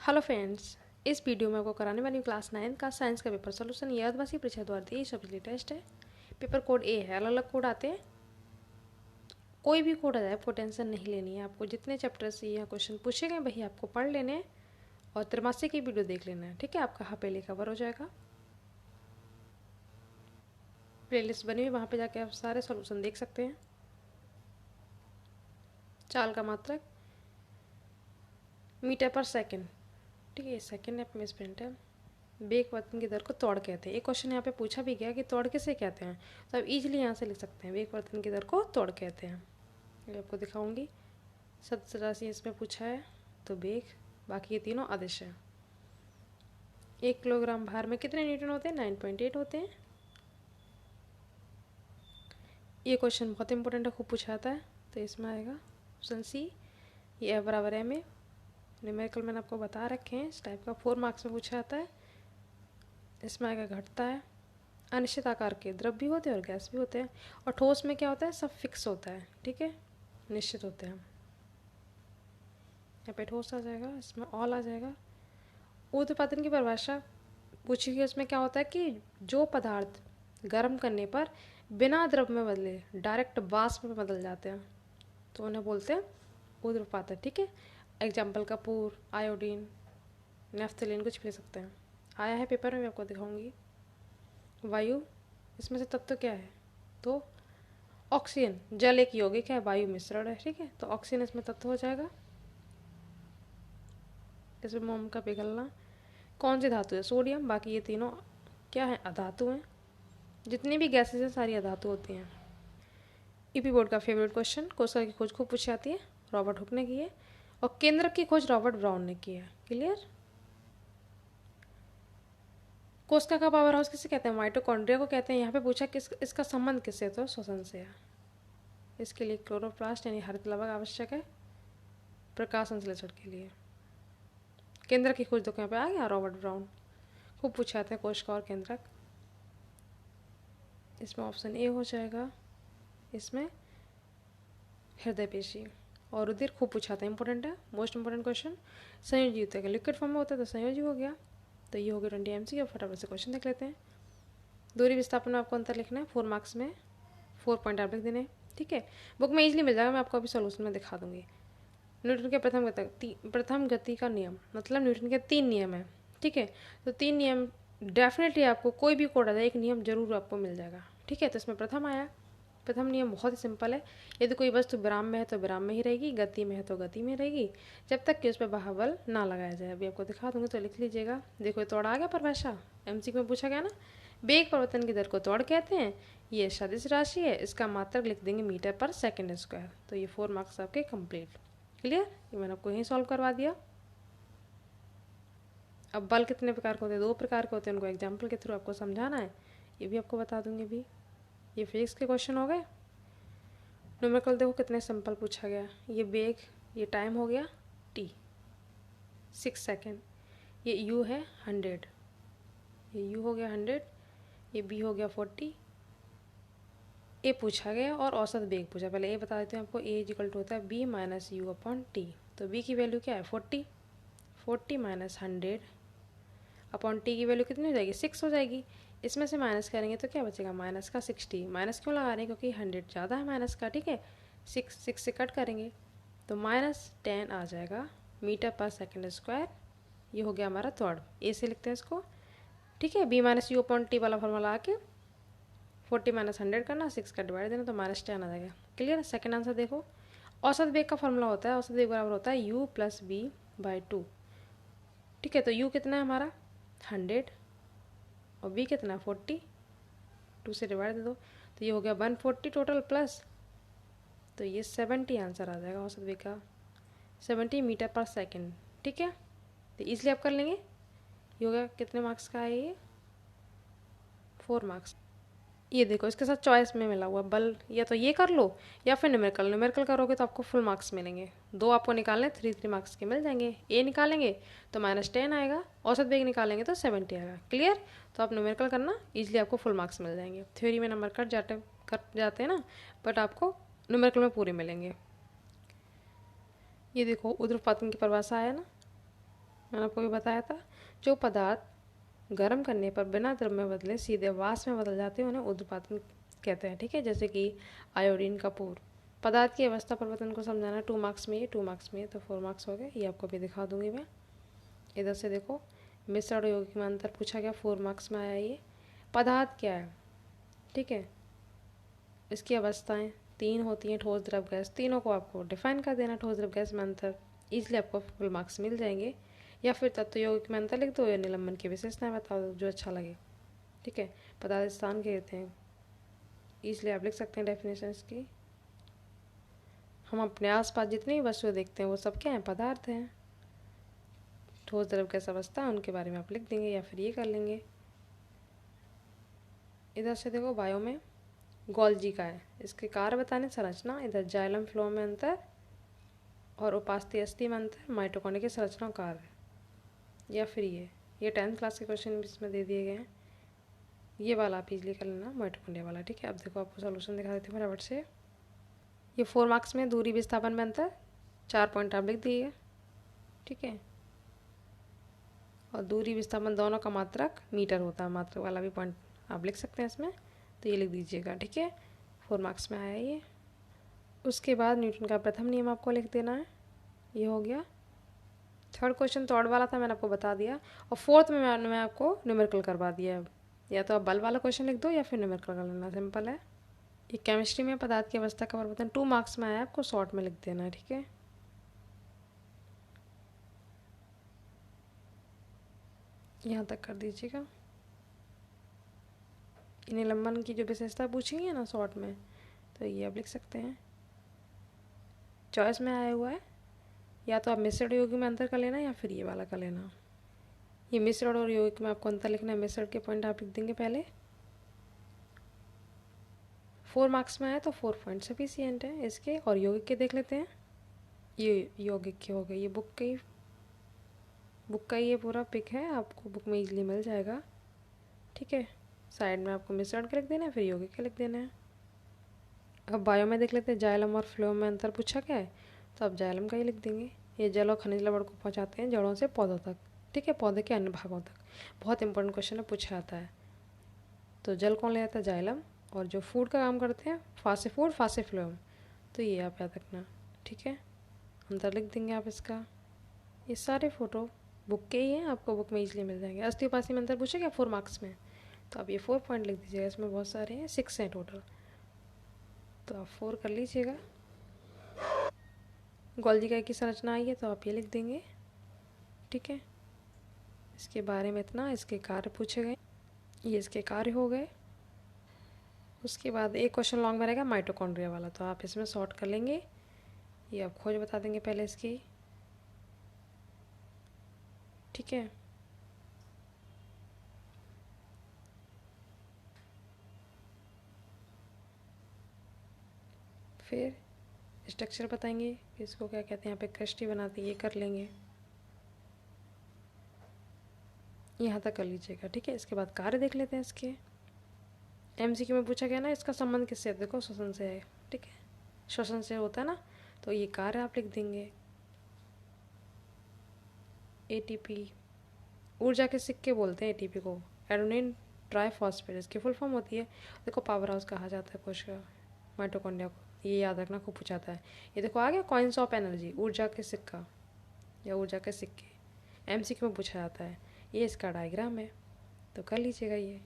Hello friends, इस video में आपको कराने वाली हूँ क्लास 9 का साइंस का पेपर सोल्यूशन। ये आदिवासी परीक्षा द्वारा दी सब्सिडी टेस्ट है। पेपर कोड ए है, अलग अलग कोड आते हैं। कोई भी कोड आ जाए आपको टेंशन नहीं लेनी है। आपको जितने चैप्टर से यहाँ क्वेश्चन पूछे गए वही आपको पढ़ लेने हैं और त्रैमासिक की वीडियो देख लेना है। ठीक है, आपका हाँ पहले कवर हो जाएगा। प्लेलिस्ट बनी हुई, वहाँ पे जाके आप सारे सोल्यूशन देख सकते हैं। चाल का मात्रक मीटर पर सेकेंड, ठीक है, सेकेंड है में स्पेंट है। बेग वर्तन की दर को तोड़ कहते हैं। एक क्वेश्चन यहाँ पे पूछा भी गया कि तोड़ किसे कहते हैं, तो आप इजीली यहाँ से लिख सकते हैं। बेग वर्तन की दर को तोड़ कहते हैं। ये आपको दिखाऊंगी। सत्तर राशि इसमें पूछा है तो बेग, बाकी ये तीनों आदेश है। 1 किलोग्राम भार में कितने न्यूटन होते हैं? 9.8 होते हैं। ये क्वेश्चन बहुत इंपॉर्टेंट है, खूब पूछा आता है, तो इसमें आएगा ऑप्शन सी। ये F बराबर है में न्यूमेरिकल मैंने आपको बता रखे हैं। इस टाइप का 4 मार्क्स में पूछा आता है। इसमें आएगा घटता है। अनिश्चित आकार के द्रव भी होते हैं और गैस भी होते हैं। और ठोस में क्या होता है? सब फिक्स होता है, ठीक है, निश्चित होते हैं। यहाँ पे ठोस आ जाएगा, इसमें ऑल आ जाएगा। ऊर्ध्वपातन की परिभाषा पूछी गई, उसमें क्या होता है कि जो पदार्थ गर्म करने पर बिना द्रव में बदले डायरेक्ट वाष्प में बदल जाते हैं तो उन्हें बोलते हैं ऊर्ध्वपातन। ठीक है, एग्जाम्पल कपूर, आयोडीन, नेफ्थलीन, कुछ भी ले सकते हैं। आया है पेपर में, भी आपको दिखाऊंगी। वायु, इसमें से तत्व क्या है? तो ऑक्सीजन, जल एक यौगिक है, वायु मिश्रण है, ठीक है, तो ऑक्सीजन इसमें तत्व हो जाएगा। इसमें मोम का पिघलना कौन सी धातु है? सोडियम। बाकी ये तीनों क्या है? अधातु हैं। जितनी भी गैसेज हैं सारी अधातु होती हैं। ईपी बोर्ड का फेवरेट क्वेश्चन, कोशिका की खोज खूब पूछी जाती है, रॉबर्ट हुक ने की है। और केंद्रक की खोज रॉबर्ट ब्राउन ने की है। क्लियर? कोशिका का पावर हाउस किसे कहते हैं? माइटोकॉन्ड्रिया को कहते हैं। यहाँ पे पूछा किस इसका संबंध किससे? तो श्वसन से है। इसके लिए क्लोरोप्लास्ट यानी हरित लवक आवश्यक है प्रकाश संश्लेषण के लिए। केंद्रक की खोज तो यहाँ पे आ गया, रॉबर्ट ब्राउन। खूब पूछे जाते हैं कोशिका और केंद्रक। इसमें ऑप्शन ए हो जाएगा। इसमें हृदय पेशी और रुधिर खूब पूछाता है, इंपॉर्टेंट है, मोस्ट इंपॉर्टेंट क्वेश्चन। संयोजी होता है, लिक्विड फॉर्म में होता है तो संयोजी हो गया। तो ये हो गया 20 MC। और फटाफट से क्वेश्चन देख लेते हैं। दूरी विस्थापन में आपको अंतर लिखना है। 4 मार्क्स में 4 पॉइंट आप लिख देने, ठीक है। बुक में इजीली मिल जाएगा, मैं आपको अभी सोल्यूशन में दिखा दूंगी। न्यूटन के प्रथम गति का नियम, मतलब न्यूटन के 3 नियम है, ठीक है। तो 3 नियम डेफिनेटली आपको कोई भी कोड आ जाए, एक नियम जरूर आपको मिल जाएगा, ठीक है। तो इसमें प्रथम आया। प्रथम नियम बहुत ही सिंपल है। यदि कोई वस्तु विराम में है तो विराम में ही रहेगी, गति में है तो गति में रहेगी, जब तक कि उस पर बाह्य ना लगाया जाए। अभी आपको दिखा दूंगी तो लिख लीजिएगा। देखो तोड़ आ गया परिभाषा, MCQ में पूछा गया ना। वेग परिवर्तन की दर को तोड़ कहते हैं। ये सदिश राशि है, इसका मात्रक लिख देंगे मीटर पर सेकेंड स्क्वायर। तो ये 4 मार्क्स आपके कंप्लीट। क्लियर? ये मैंने आपको यहीं सॉल्व करवा दिया। अब बल कितने प्रकार के होते हैं? 2 प्रकार के होते हैं, उनको एग्जाम्पल के थ्रू आपको समझाना है, ये भी आपको बता दूंगी भी। ये फिजिक्स के क्वेश्चन हो गए। न्यूमेरिकल देखो कितने सिंपल पूछा गया। ये वेग, ये टाइम हो गया t 6 सेकेंड, ये u है 100, ये u हो गया 100, ये b हो गया 40। ए पूछा गया और औसत वेग पूछा। पहले ए बता देते हैं आपको। ए इक्वल टू होता है b minus u upon T. तो b की वैल्यू क्या है? 40 माइनस 100 अपॉन टी की वैल्यू कितनी हो जाएगी? 6 हो जाएगी। इसमें से माइनस करेंगे तो क्या बचेगा? माइनस का 60। माइनस क्यों लगा रहे हैं? क्योंकि 100 ज़्यादा है माइनस का, ठीक है। 6 से कट करेंगे तो -10 आ जाएगा मीटर पर सेकेंड स्क्वायर। ये हो गया हमारा थर्ड। ए से लिखते हैं इसको, ठीक है। B minus u upon t वाला फॉर्मूला आके 40 माइनस 100 करना, 6 का डिवाइड देना तो -10 आ जाएगा। क्लियर? सेकेंड आंसर देखो। औसत वेग का फॉर्मूला होता है, औसत वेग बराबर होता है u प्लस बी बाई 2, ठीक है। तो u कितना है हमारा? 100 और b कितना? 40, 2 से डिवाइड दे दो तो ये हो गया 140 टोटल प्लस, तो ये 70 आंसर आ जाएगा औसत वेग का, 70 मीटर पर सेकेंड, ठीक है। तो इसलिए आप कर लेंगे। ये हो गया कितने मार्क्स का है? ये 4 मार्क्स। ये देखो इसके साथ चॉइस में मिला हुआ बल, या तो ये कर लो या फिर न्यूमेरिकल। न्यूमेरिकल करोगे तो आपको फुल मार्क्स मिलेंगे। 2 आपको निकालने, 3 मार्क्स के मिल जाएंगे। ए निकालेंगे तो -10 आएगा, औसत वेग निकालेंगे तो 70 आएगा। क्लियर? तो आप न्यूमेरिकल करना, इजीली आपको फुल मार्क्स मिल जाएंगे। थ्योरी में नंबर कट जाते हैं ना, बट आपको न्यूमेरिकल में पूरे मिलेंगे। ये देखो ऊर्ध्वपातन की परिभाषा है ना, मैंने आपको भी बताया था, जो पदार्थ गर्म करने पर बिना द्रव में बदले सीधे वाष्प में बदल जाते हैं उन्हें ऊर्ध्वपातन कहते हैं। ठीक है, जैसे कि आयोडीन कपूर। पदार्थ की अवस्था परिवर्तन को समझाना 2 मार्क्स में, ये 2 मार्क्स में है, तो 4 मार्क्स हो गए। ये आपको भी दिखा दूंगी मैं। इधर से देखो, मिश्र और यौगिक में अंतर पूछा गया, 4 मार्क्स में आया ये। पदार्थ क्या है, ठीक है, इसकी अवस्थाएं 3 होती हैं, ठोस द्रव गैस। तीनों को आपको डिफाइन कर देना, ठोस द्रव गैस में अंतर, इसलिए आपको फुल मार्क्स मिल जाएंगे। या फिर तत्व यौगिक में अंतर लिख दो या निलंबन की विशेषताएं बता दो, जो अच्छा लगे। ठीक है, पदार्थ स्थान कहते हैं, इसलिए आप लिख सकते हैं डेफिनेशन की। हम अपने आसपास जितनी वस्तुएं देखते हैं वो सब क्या हैं, पदार्थ हैं। ठोस द्रव गैस अवस्था उनके बारे में आप लिख देंगे या फिर ये कर लेंगे। इधर से देखो, बायो में गोल्जी का है, इसके कार्य बताने, संरचना। इधर जाइलम फ्लो में अंतर और उपास्थि अस्थि में अंतर, माइटोकॉन्ड्रिया की संरचना और कार्य। या फिर ये 10th क्लास के क्वेश्चन भी इसमें दे दिए गए हैं। ये वाला आप इजली कर लेना, माइटोकॉन्ड्रिया वाला। ठीक है, अब देखो आपको सोल्यूशन दिखा देते हैं फटाफट से। ये 4 मार्क्स में दूरी विस्थापन में अंतर, 4 पॉइंट आप लिख दिए। ठीक है, और दूरी विस्थापन दोनों का मात्रक मीटर होता है, मात्रक वाला भी पॉइंट आप लिख सकते हैं इसमें, तो ये लिख दीजिएगा। ठीक है, 4 मार्क्स में आया ये। उसके बाद न्यूटन का प्रथम नियम आपको लिख देना है, ये हो गया। थर्ड क्वेश्चन तो और वाला था, मैंने आपको बता दिया। और फोर्थ में मैं आपको न्यूमेरिकल करवा दिया, या तो आप बल वाला क्वेश्चन लिख दो या फिर न्यूमेरिकल कर लेना, सिंपल है। ये केमिस्ट्री में पदार्थ की अवस्था का परिवर्तन 2 मार्क्स में आया, आपको शॉर्ट में लिख देना है। ठीक है, यहाँ तक कर दीजिएगा। निलंबन की जो विशेषता पूछी है ना शॉर्ट में, तो ये आप लिख सकते हैं। चॉइस में आया हुआ है, या तो आप मिश्रण यौगिक में अंतर कर लेना या फिर ये वाला कर लेना। ये मिश्रण और यौगिक में आपको अंतर लिखना है, मिश्रण के पॉइंट आप लिख देंगे पहले। 4 मार्क्स में आया तो 4 पॉइंट सफिशियंट है इसके। और यौगिक के देख लेते हैं। ये यौगिक के हो गए, ये बुक का ये पूरा पिक है, आपको बुक में इजीली मिल जाएगा। ठीक है, साइड में आपको मिश्रण के लिख देना है, फिर यौगिक के लिख देना है। अब बायो में देख लेते हैं, जाइलम और फ्लोएम में अंतर पूछा क्या है, तो आप जाइलम का ही लिख देंगे। ये जल और खनिज लवण को पहुंचाते हैं जड़ों से पौधों तक। ठीक है, पौधे के अन्य भागों तक। बहुत इंपॉर्टेंट क्वेश्चन है, पूछा आता है। तो जल कौन ले जाता है, जाइलम। और जो फूड का काम करते हैं, फासेफूड फासेफ्लोएम, तो ये आप याद रखना। ठीक है, अंतर लिख देंगे आप इसका। ये सारे फोटो बुक के ही हैं, आपको बुक में इजीली मिल जाएंगे। अस्थि उपास्थि में अंतर पूछेगा 4 मार्क्स में, तो आप ये 4 पॉइंट लिख दीजिएगा। इसमें बहुत सारे हैं, 6 हैं टोटल, तो आप 4 कर लीजिएगा। गोल्जी की संरचना आई है, तो आप ये लिख देंगे। ठीक है, इसके बारे में इतना। इसके कार्य पूछे गए, ये इसके कार्य हो गए। उसके बाद एक क्वेश्चन लॉन्ग में रहेगा माइटोकॉन्ड्रिया वाला, तो आप इसमें शॉर्ट कर लेंगे। ये आप खोज बता देंगे पहले इसकी। ठीक है, फिर स्ट्रक्चर बताएंगे कि इसको क्या कहते हैं, यहाँ पे क्रिस्टी बनाते हैं, ये कर लेंगे। यहाँ तक कर लीजिएगा। ठीक है, इसके बाद कार्य देख लेते हैं इसके। एमसीक्यू में पूछा गया ना, इसका संबंध किससे है, देखो श्वसन से है। ठीक है, श्वसन से होता है ना, तो ये कार्य आप लिख देंगे। एटीपी, ऊर्जा के सिक्के बोलते हैं एटीपी को, एडेनिन ट्राइफॉस्फेट इसकी फुल फॉर्म होती है। देखो पावर हाउस कहा जाता है कोशिका माइटोकॉन्ड्रिया को, ये याद रखना, खूब पूछाता है। ये देखो आ गया, कॉइन्स ऑफ एनर्जी, ऊर्जा के सिक्का या ऊर्जा के सिक्के, एमसीक्यू में पूछा जाता है। ये इसका डायग्राम है, तो कर लीजिएगा ये।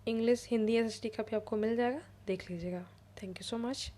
इंग्लिश हिंदी एसएसटी का भी आपको मिल जाएगा, देख लीजिएगा। Thank you so much.